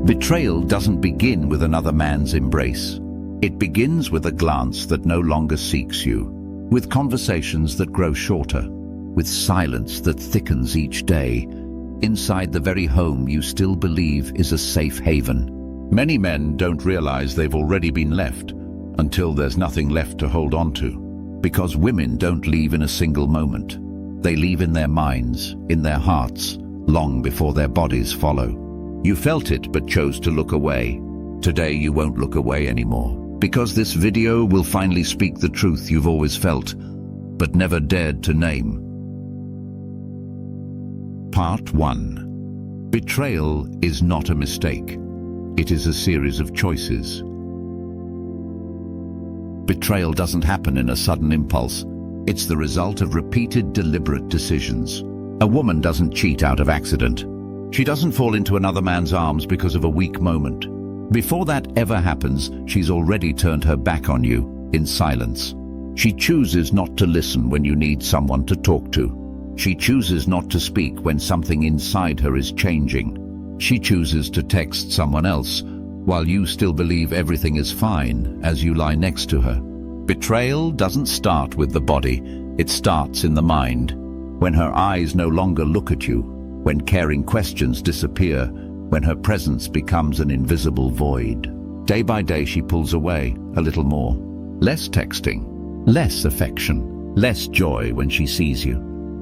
Betrayal doesn't begin with another man's embrace. It begins with a glance that no longer seeks you, with conversations that grow shorter, with silence that thickens each day, inside the very home you still believe is a safe haven. Many men don't realize they've already been left until there's nothing left to hold on to. Because women don't leave in a single moment. They leave in their minds, in their hearts, long before their bodies follow. You felt it but chose to look away. Today you won't look away anymore, because this video will finally speak the truth you've always felt, but never dared to name. Part 1. Betrayal is not a mistake. It is a series of choices. Betrayal doesn't happen in a sudden impulse. It's the result of repeated, deliberate decisions. A woman doesn't cheat out of accident. She doesn't fall into another man's arms because of a weak moment. Before that ever happens, she's already turned her back on you, in silence. She chooses not to listen when you need someone to talk to. She chooses not to speak when something inside her is changing. She chooses to text someone else, while you still believe everything is fine as you lie next to her. Betrayal doesn't start with the body, it starts in the mind. When her eyes no longer look at you, when caring questions disappear, when her presence becomes an invisible void. Day by day she pulls away a little more. Less texting, less affection, less joy when she sees you.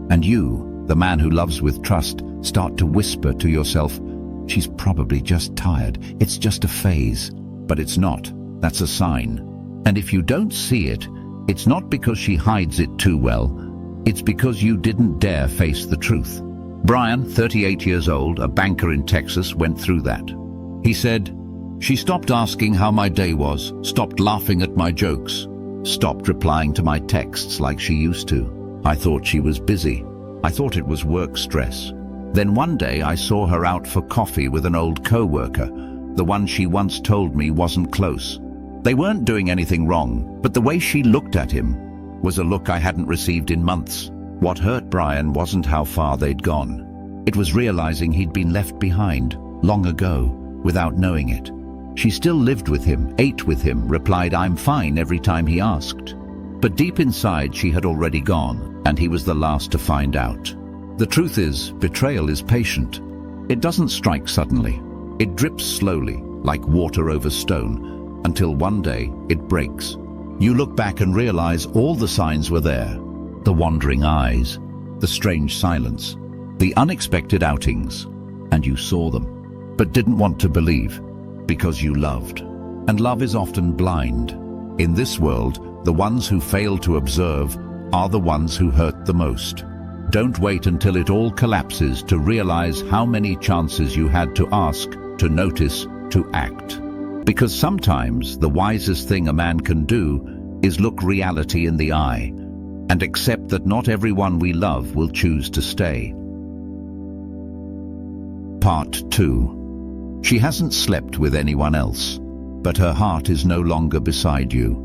And you, the man who loves with trust, start to whisper to yourself, "She's probably just tired, it's just a phase." But it's not, that's a sign. And if you don't see it, it's not because she hides it too well, it's because you didn't dare face the truth. Brian, 38 years old, a banker in Texas, went through that. He said, "She stopped asking how my day was, stopped laughing at my jokes, stopped replying to my texts like she used to. I thought she was busy. I thought it was work stress. Then one day I saw her out for coffee with an old co-worker, the one she once told me wasn't close. They weren't doing anything wrong, but the way she looked at him was a look I hadn't received in months." What hurt Brian wasn't how far they'd gone. It was realizing he'd been left behind, long ago, without knowing it. She still lived with him, ate with him, replied "I'm fine" every time he asked. But deep inside she had already gone, and he was the last to find out. The truth is, betrayal is patient. It doesn't strike suddenly. It drips slowly, like water over stone, until one day it breaks. You look back and realize all the signs were there. The wandering eyes, the strange silence, the unexpected outings, and you saw them, but didn't want to believe, because you loved. And love is often blind. In this world, the ones who fail to observe are the ones who hurt the most. Don't wait until it all collapses to realize how many chances you had to ask, to notice, to act. Because sometimes the wisest thing a man can do is look reality in the eye and accept that not everyone we love will choose to stay. Part 2. She hasn't slept with anyone else, but her heart is no longer beside you.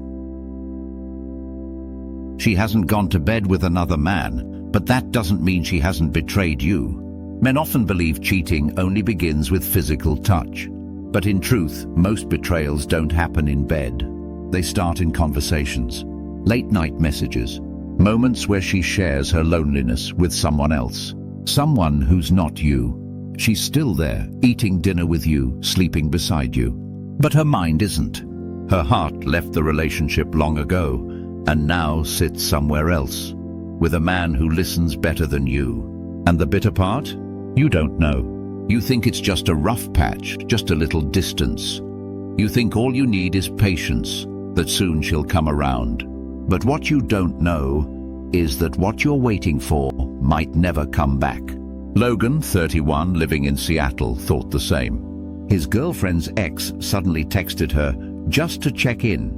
She hasn't gone to bed with another man, but that doesn't mean she hasn't betrayed you. Men often believe cheating only begins with physical touch. But in truth, most betrayals don't happen in bed. They start in conversations, late-night messages, moments where she shares her loneliness with someone else, someone who's not you. She's still there, eating dinner with you, sleeping beside you. But her mind isn't. Her heart left the relationship long ago, and now sits somewhere else, with a man who listens better than you. And the bitter part? You don't know. You think it's just a rough patch, just a little distance. You think all you need is patience, that soon she'll come around. But what you don't know is that what you're waiting for might never come back. Logan, 31, living in Seattle, thought the same. His girlfriend's ex suddenly texted her just to check in.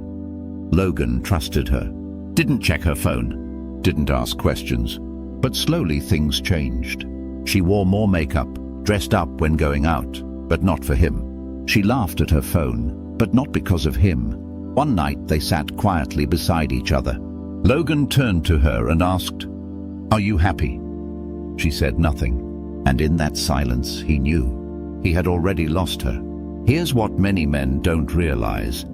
Logan trusted her, didn't check her phone, didn't ask questions. But slowly things changed. She wore more makeup, dressed up when going out, but not for him. She laughed at her phone, but not because of him. One night they sat quietly beside each other. Logan turned to her and asked, "Are you happy?" She said nothing, and in that silence he knew. He had already lost her. Here's what many men don't realize.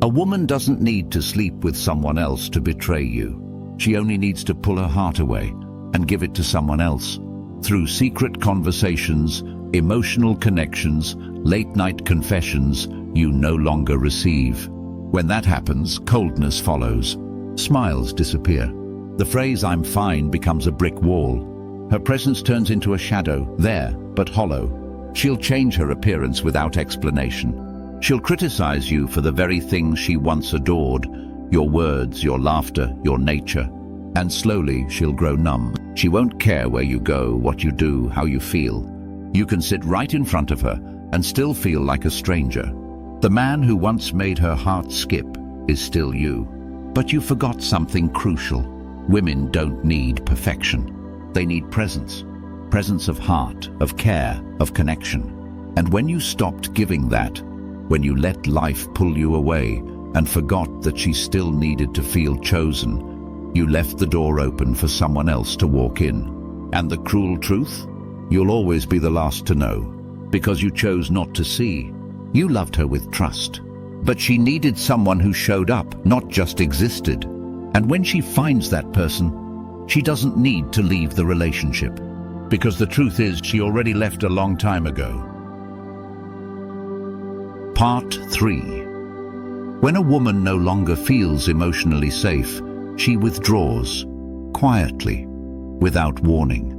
A woman doesn't need to sleep with someone else to betray you. She only needs to pull her heart away and give it to someone else. Through secret conversations, emotional connections, late-night confessions you no longer receive. When that happens, coldness follows. Smiles disappear. The phrase "I'm fine" becomes a brick wall. Her presence turns into a shadow, there, but hollow. She'll change her appearance without explanation. She'll criticize you for the very things she once adored, your words, your laughter, your nature. And slowly she'll grow numb. She won't care where you go, what you do, how you feel. You can sit right in front of her and still feel like a stranger. The man who once made her heart skip is still you. But you forgot something crucial. Women don't need perfection. They need presence. Presence of heart, of care, of connection. And when you stopped giving that, when you let life pull you away and forgot that she still needed to feel chosen, you left the door open for someone else to walk in. And the cruel truth? You'll always be the last to know, because you chose not to see. You loved her with trust. But she needed someone who showed up, not just existed. And when she finds that person, she doesn't need to leave the relationship. Because the truth is, she already left a long time ago. Part 3. When a woman no longer feels emotionally safe, she withdraws, quietly, without warning.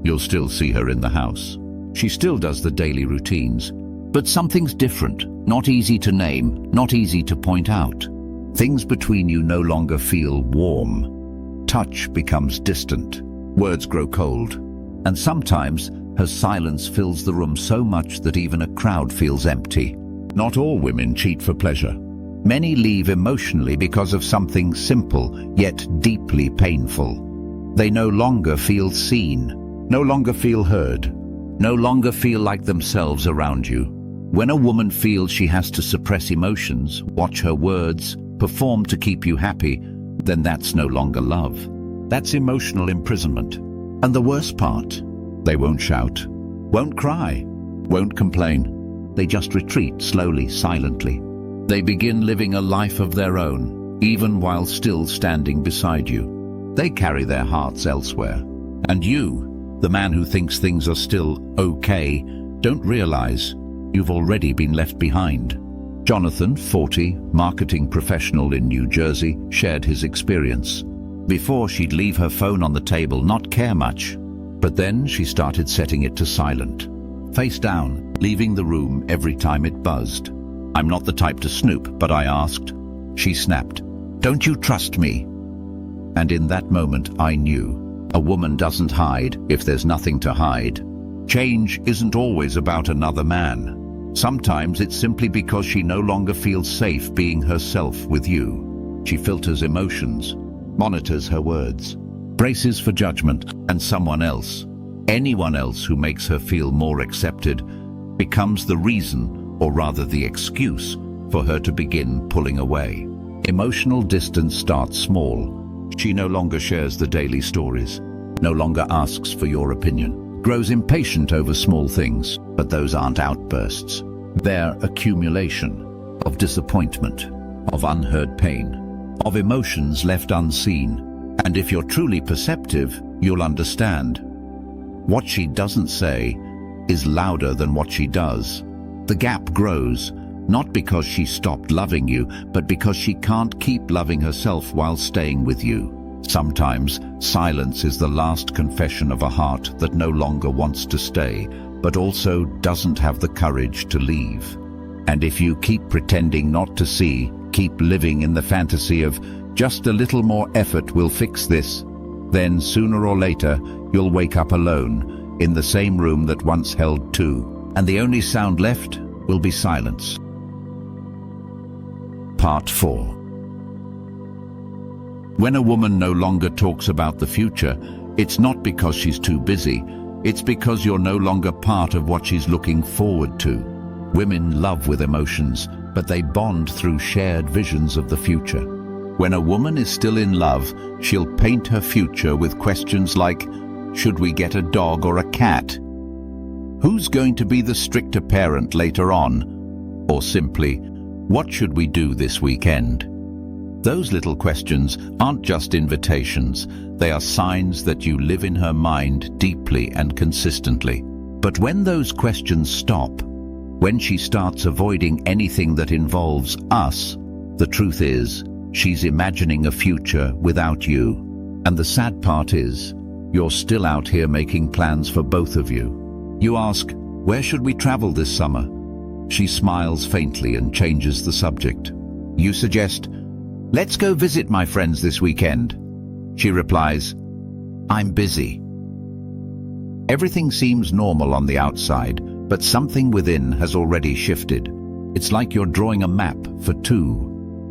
You'll still see her in the house. She still does the daily routines. But something's different, not easy to name, not easy to point out. Things between you no longer feel warm. Touch becomes distant. Words grow cold. And sometimes her silence fills the room so much that even a crowd feels empty. Not all women cheat for pleasure. Many leave emotionally because of something simple, yet deeply painful. They no longer feel seen, no longer feel heard, no longer feel like themselves around you. When a woman feels she has to suppress emotions, watch her words, perform to keep you happy, then that's no longer love. That's emotional imprisonment. And the worst part, they won't shout, won't cry, won't complain. They just retreat slowly, silently. They begin living a life of their own, even while still standing beside you. They carry their hearts elsewhere. And you, the man who thinks things are still okay, don't realize you've already been left behind. Jonathan, 40, marketing professional in New Jersey, shared his experience. Before, she'd leave her phone on the table, not care much. But then she started setting it to silent. Face down, leaving the room every time it buzzed. I'm not the type to snoop, but I asked. She snapped, "Don't you trust me?" And in that moment I knew. A woman doesn't hide if there's nothing to hide. Change isn't always about another man. Sometimes it's simply because she no longer feels safe being herself with you. She filters emotions, monitors her words, braces for judgment, and someone else, anyone else who makes her feel more accepted, becomes the reason, or rather the excuse, for her to begin pulling away. Emotional distance starts small. She no longer shares the daily stories, no longer asks for your opinion, grows impatient over small things, but those aren't outbursts. They're accumulation of disappointment, of unheard pain, of emotions left unseen. And if you're truly perceptive, you'll understand. What she doesn't say is louder than what she does. The gap grows, not because she stopped loving you, but because she can't keep loving herself while staying with you. Sometimes silence is the last confession of a heart that no longer wants to stay, but also doesn't have the courage to leave. And if you keep pretending not to see, keep living in the fantasy of just a little more effort will fix this, then sooner or later you'll wake up alone in the same room that once held two, and the only sound left will be silence. Part 4. When a woman no longer talks about the future, it's not because she's too busy, it's because you're no longer part of what she's looking forward to. Women love with emotions, but they bond through shared visions of the future. When a woman is still in love, she'll paint her future with questions like, should we get a dog or a cat? Who's going to be the stricter parent later on? Or simply, what should we do this weekend? Those little questions aren't just invitations, they are signs that you live in her mind deeply and consistently. But when those questions stop, when she starts avoiding anything that involves us, the truth is, she's imagining a future without you. And the sad part is, you're still out here making plans for both of you. You ask, where should we travel this summer? She smiles faintly and changes the subject. You suggest, let's go visit my friends this weekend. She replies, I'm busy. Everything seems normal on the outside, but something within has already shifted. It's like you're drawing a map for two,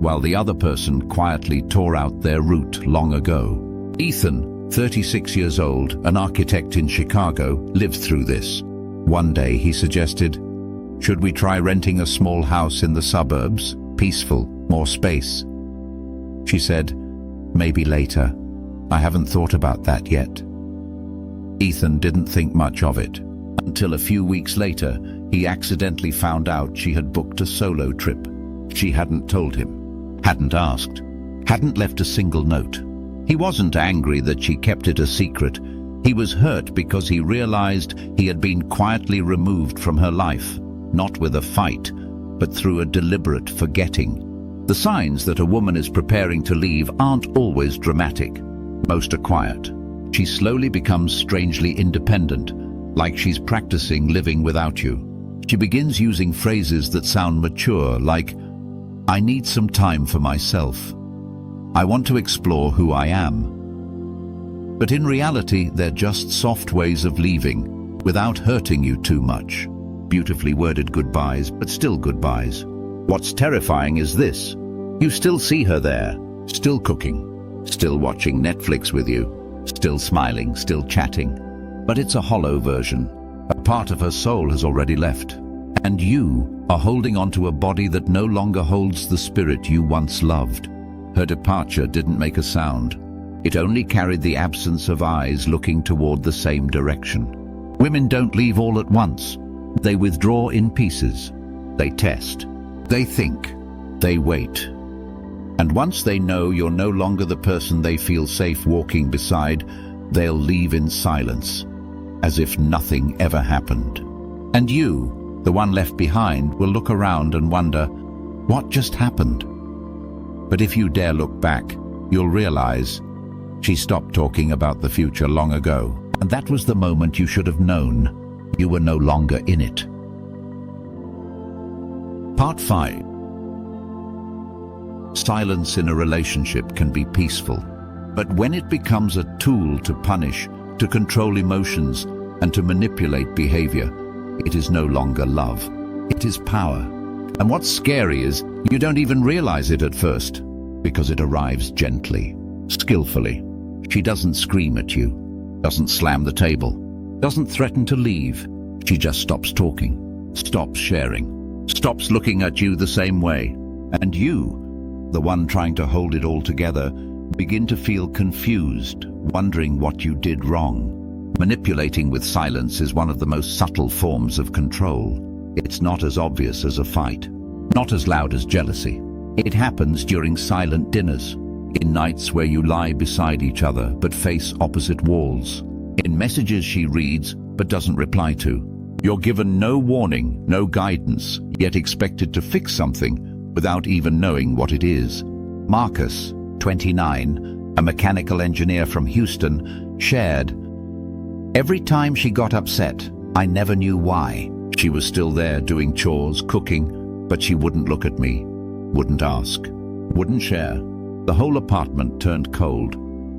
while the other person quietly tore out their route long ago. Ethan, 36 years old, an architect in Chicago, lived through this. One day he suggested, should we try renting a small house in the suburbs? Peaceful, more space. She said, maybe later. I haven't thought about that yet. Ethan didn't think much of it, until a few weeks later, he accidentally found out she had booked a solo trip. She hadn't told him, hadn't asked, hadn't left a single note. He wasn't angry that she kept it a secret. He was hurt because he realized he had been quietly removed from her life, not with a fight, but through a deliberate forgetting. The signs that a woman is preparing to leave aren't always dramatic. Most are quiet. She slowly becomes strangely independent, like she's practicing living without you. She begins using phrases that sound mature, like, I need some time for myself. I want to explore who I am. But in reality, they're just soft ways of leaving, without hurting you too much. Beautifully worded goodbyes, but still goodbyes. What's terrifying is this. You still see her there, still cooking, still watching Netflix with you, still smiling, still chatting. But it's a hollow version. A part of her soul has already left. And you are holding onto a body that no longer holds the spirit you once loved. Her departure didn't make a sound. It only carried the absence of eyes looking toward the same direction. Women don't leave all at once. They withdraw in pieces. They test. They think. They wait. And once they know you're no longer the person they feel safe walking beside, they'll leave in silence, as if nothing ever happened. And you, the one left behind, will look around and wonder, what just happened? But if you dare look back, you'll realize she stopped talking about the future long ago, and that was the moment you should have known you were no longer in it. Part 5. Silence in a relationship can be peaceful, but when it becomes a tool to punish, to control emotions, and to manipulate behavior, it is no longer love. It is power. And what's scary is you don't even realize it at first, because it arrives gently, skillfully. She doesn't scream at you, doesn't slam the table, doesn't threaten to leave. She just stops talking, stops sharing, stops looking at you the same way. And you, the one trying to hold it all together, begin to feel confused, wondering what you did wrong. Manipulating with silence is one of the most subtle forms of control. It's not as obvious as a fight, not as loud as jealousy. It happens during silent dinners, in nights where you lie beside each other but face opposite walls, in messages she reads but doesn't reply to. You're given no warning, no guidance, yet expected to fix something without even knowing what it is. Marcus, 29, a mechanical engineer from Houston, shared, every time she got upset, I never knew why. She was still there doing chores, cooking, but she wouldn't look at me, wouldn't ask, wouldn't share. The whole apartment turned cold,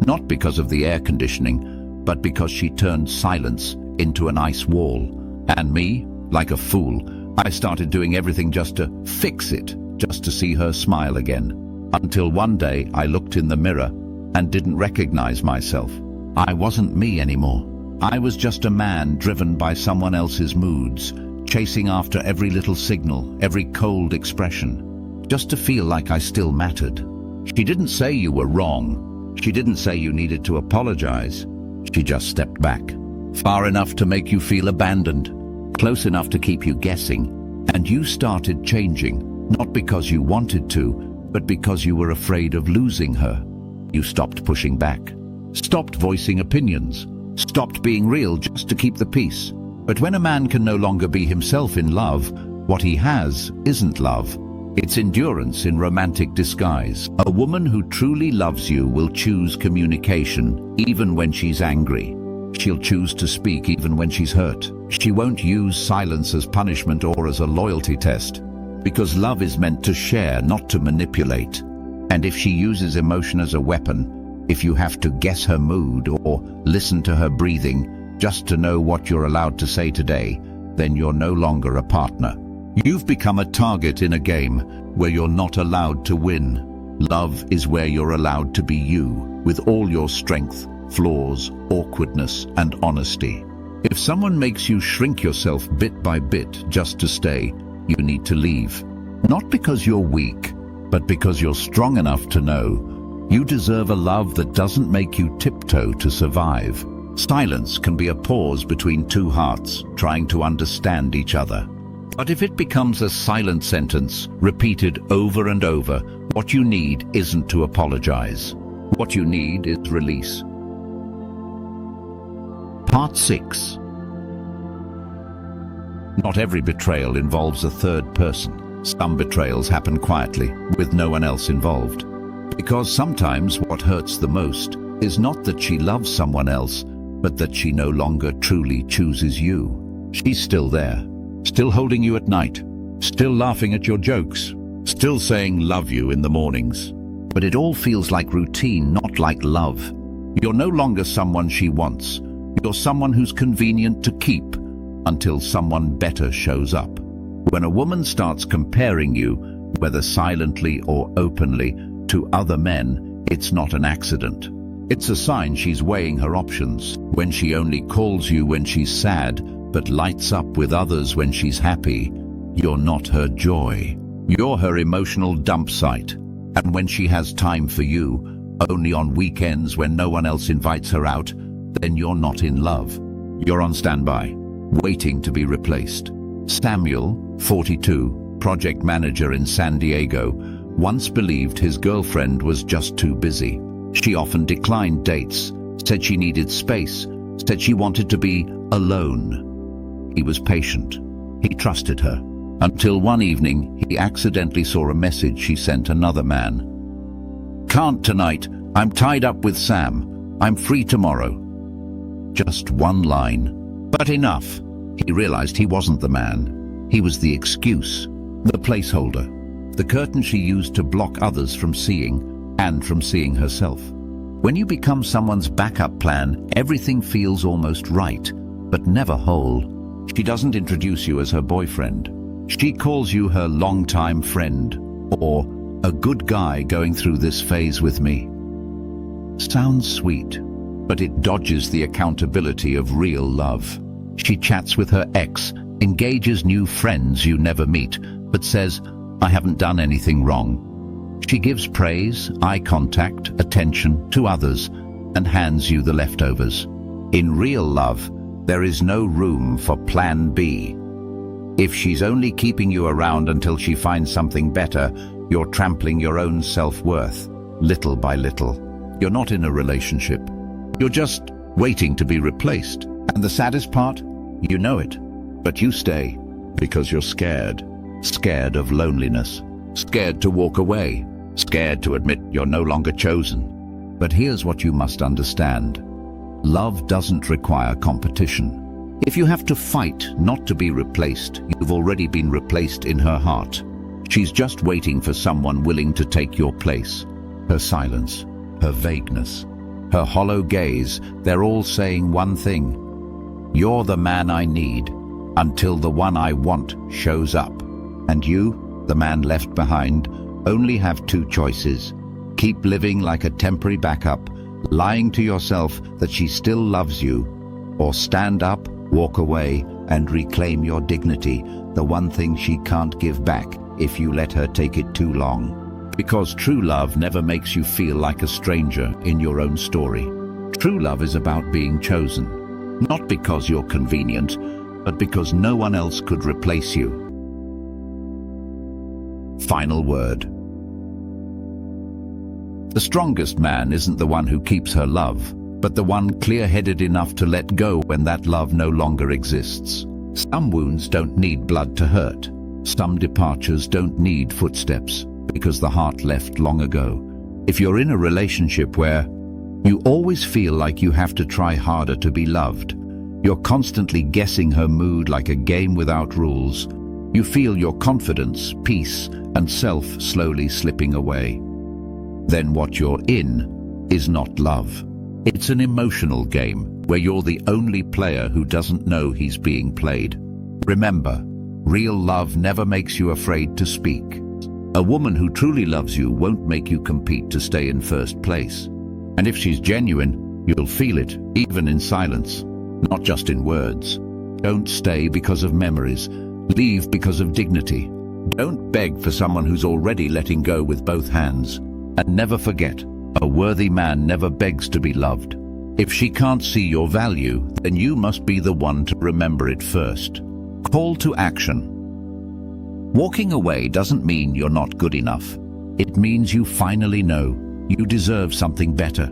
not because of the air conditioning, but because she turned silence into an ice wall. And me, like a fool, I started doing everything just to fix it, just to see her smile again. Until one day I looked in the mirror and didn't recognize myself. I wasn't me anymore. I was just a man driven by someone else's moods, chasing after every little signal, every cold expression, just to feel like I still mattered. She didn't say you were wrong. She didn't say you needed to apologize. She just stepped back, far enough to make you feel abandoned, close enough to keep you guessing, and you started changing, not because you wanted to, but because you were afraid of losing her. You stopped pushing back, stopped voicing opinions, stopped being real just to keep the peace. But when a man can no longer be himself in love, what he has isn't love. It's endurance in romantic disguise. A woman who truly loves you will choose communication even when she's angry. She'll choose to speak even when she's hurt. She won't use silence as punishment or as a loyalty test. Because love is meant to share, not to manipulate. And if she uses emotion as a weapon, if you have to guess her mood or listen to her breathing just to know what you're allowed to say today, then you're no longer a partner. You've become a target in a game where you're not allowed to win. Love is where you're allowed to be you, with all your strength, flaws, awkwardness, and honesty. If someone makes you shrink yourself bit by bit just to stay, you need to leave. Not because you're weak, but because you're strong enough to know you deserve a love that doesn't make you tiptoe to survive. Silence can be a pause between two hearts trying to understand each other. But if it becomes a silent sentence, repeated over and over, what you need isn't to apologize. What you need is release. Part 6. Not every betrayal involves a third person. Some betrayals happen quietly, with no one else involved. Because sometimes what hurts the most is not that she loves someone else, but that she no longer truly chooses you. She's still there, still holding you at night, still laughing at your jokes, still saying love you in the mornings. But it all feels like routine, not like love. You're no longer someone she wants. You're someone who's convenient to keep until someone better shows up. When a woman starts comparing you, whether silently or openly, to other men, it's not an accident. It's a sign she's weighing her options. When she only calls you when she's sad, but lights up with others when she's happy, you're not her joy. You're her emotional dump site. And when she has time for you, only on weekends when no one else invites her out, then you're not in love. You're on standby, waiting to be replaced. Samuel, 42, project manager in San Diego, once believed his girlfriend was just too busy. She often declined dates, said she needed space, said she wanted to be alone. He was patient. He trusted her. Until one evening, he accidentally saw a message she sent another man. "Can't tonight. I'm tied up with Sam. I'm free tomorrow." Just one line. But enough. He realized he wasn't the man. He was the excuse, the placeholder, the curtain she used to block others from seeing and from seeing herself. When you become someone's backup plan, everything feels almost right, but never whole. She doesn't introduce you as her boyfriend. She calls you her longtime friend, or a good guy going through this phase with me. Sounds sweet, but it dodges the accountability of real love. She chats with her ex, engages new friends you never meet, but says, "I haven't done anything wrong." She gives praise, eye contact, attention to others, and hands you the leftovers. In real love, there is no room for plan B. If she's only keeping you around until she finds something better, you're trampling your own self-worth, little by little. You're not in a relationship. You're just waiting to be replaced. And the saddest part? You know it, but you stay because you're scared. Scared of loneliness. Scared to walk away. Scared to admit you're no longer chosen. But here's what you must understand. Love doesn't require competition. If you have to fight not to be replaced, you've already been replaced in her heart. She's just waiting for someone willing to take your place. Her silence, her vagueness, her hollow gaze, they're all saying one thing. You're the man I need until the one I want shows up. And you, the man left behind, only have two choices. Keep living like a temporary backup, lying to yourself that she still loves you, or stand up, walk away, and reclaim your dignity, the one thing she can't give back if you let her take it too long. Because true love never makes you feel like a stranger in your own story. True love is about being chosen, not because you're convenient, but because no one else could replace you. Final word. The strongest man isn't the one who keeps her love, but the one clear-headed enough to let go when that love no longer exists. Some wounds don't need blood to hurt. Some departures don't need footsteps, because the heart left long ago. If you're in a relationship where you always feel like you have to try harder to be loved, you're constantly guessing her mood like a game without rules, you feel your confidence, peace, and self slowly slipping away, then what you're in is not love. It's an emotional game where you're the only player who doesn't know he's being played. Remember, real love never makes you afraid to speak. A woman who truly loves you won't make you compete to stay in first place. And if she's genuine, you'll feel it, even in silence, not just in words. Don't stay because of memories. Leave because of dignity. Don't beg for someone who's already letting go with both hands. And never forget, a worthy man never begs to be loved. If she can't see your value, then you must be the one to remember it first. Call to action. Walking away doesn't mean you're not good enough. It means you finally know you deserve something better.